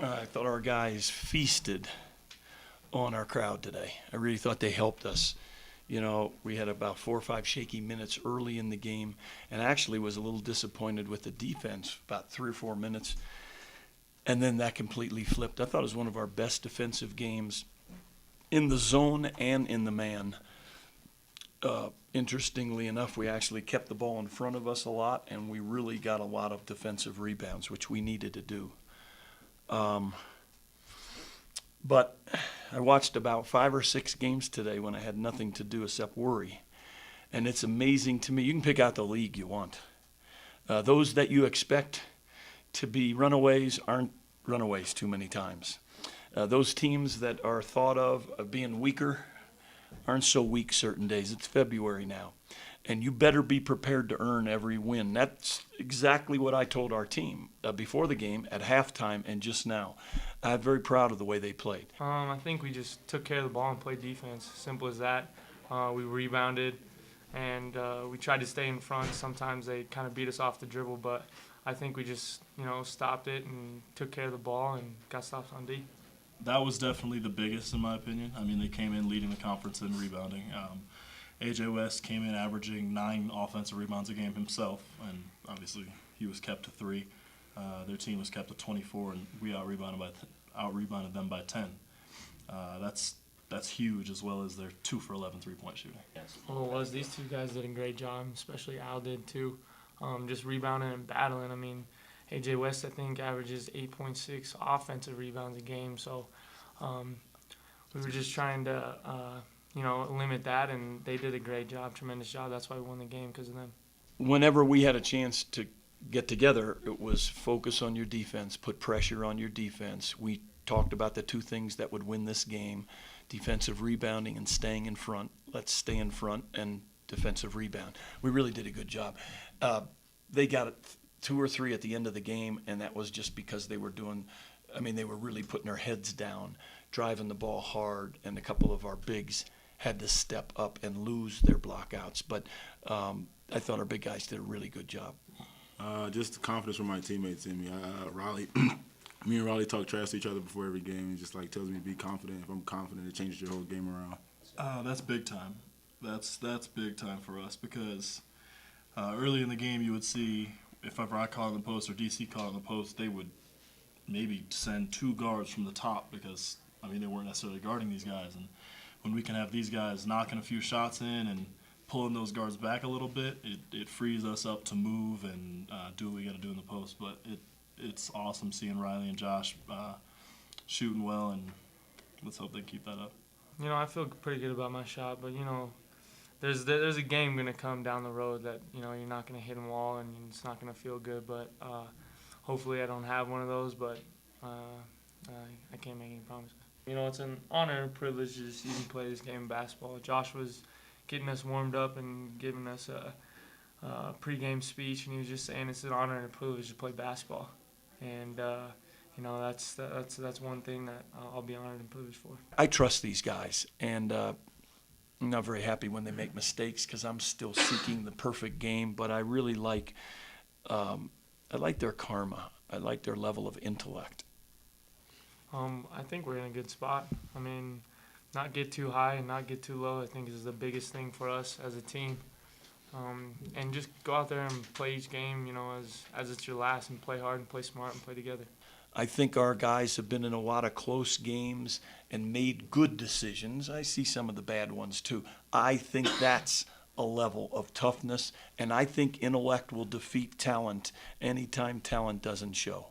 I thought our guys feasted on our crowd today. I really thought they helped us. You know, we had about 4 or 5 shaky minutes early in the game, and actually was a little disappointed with the defense about 3 or 4 minutes, and then that completely flipped. I thought it was one of our best defensive games in the zone and in the man. Interestingly enough, we actually kept the ball in front of us a lot, and we really got a lot of defensive rebounds, which we needed to do. But I watched about 5 or 6 games today when I had nothing to do except worry. And it's amazing to me. You can pick out the league you want. Those that you expect to be runaways aren't runaways too many times. Those teams that are thought of being weaker aren't so weak certain days. It's February now. And you better be prepared to earn every win. That's exactly what I told our team before the game, at halftime, and just now. I'm very proud of the way they played. I think we just took care of the ball and played defense. Simple as that. We rebounded, and we tried to stay in front. Sometimes they kind of beat us off the dribble, but I think we just, stopped it and took care of the ball and got stops on D. That was definitely the biggest, in my opinion. I mean, they came in leading the conference in rebounding. A.J. West came in averaging 9 offensive rebounds a game himself, and obviously he was kept to 3. Their team was kept to 24, and we out-rebounded them by 10. That's huge, as well as their 2 for 11 3-point shooting. Well, it was. These two guys did a great job, especially Al did too, just rebounding and battling. I mean, A.J. West, I think, averages 8.6 offensive rebounds a game, so we were just trying to limit that, and they did a great job, tremendous job. That's why we won the game, because of them. Whenever we had a chance to get together, it was focus on your defense, put pressure on your defense. We talked about the 2 things that would win this game: defensive rebounding and staying in front. Let's stay in front and defensive rebound. We really did a good job. They got 2 or 3 at the end of the game, and that was just because they were they were really putting their heads down, driving the ball hard, and a couple of our bigs had to step up and lose their blockouts. But I thought our big guys did a really good job. Just the confidence from my teammates in me. Raleigh, me and Raleigh talk trash to each other before every game. He just tells me to be confident. If I'm confident, it changes your whole game around. That's big time. That's big time for us, because early in the game you would see, if ever I caught in the post or DC caught in the post, they would maybe send 2 guards from the top, because they weren't necessarily guarding these guys. And when we can have these guys knocking a few shots in and pulling those guards back a little bit, it frees us up to move and do what we got to do in the post. But it's awesome seeing Riley and Josh shooting well, and let's hope they keep that up. I feel pretty good about my shot, but there's a game going to come down the road that you're not going to hit them all, and it's not going to feel good. But hopefully I don't have one of those, but I can't make any promises. It's an honor and privilege to just even play this game of basketball. Josh was getting us warmed up and giving us a pregame speech, and he was just saying it's an honor and a privilege to play basketball. And that's one thing that I'll be honored and privileged for. I trust these guys, and I'm not very happy when they make mistakes, because I'm still seeking the perfect game. But I really like their karma. I like their level of intellect. I think we're in a good spot. Not get too high and not get too low, I think, is the biggest thing for us as a team. And just go out there and play each game, as it's your last, and play hard and play smart and play together. I think our guys have been in a lot of close games and made good decisions. I see some of the bad ones too. I think that's a level of toughness, and I think intellect will defeat talent anytime talent doesn't show.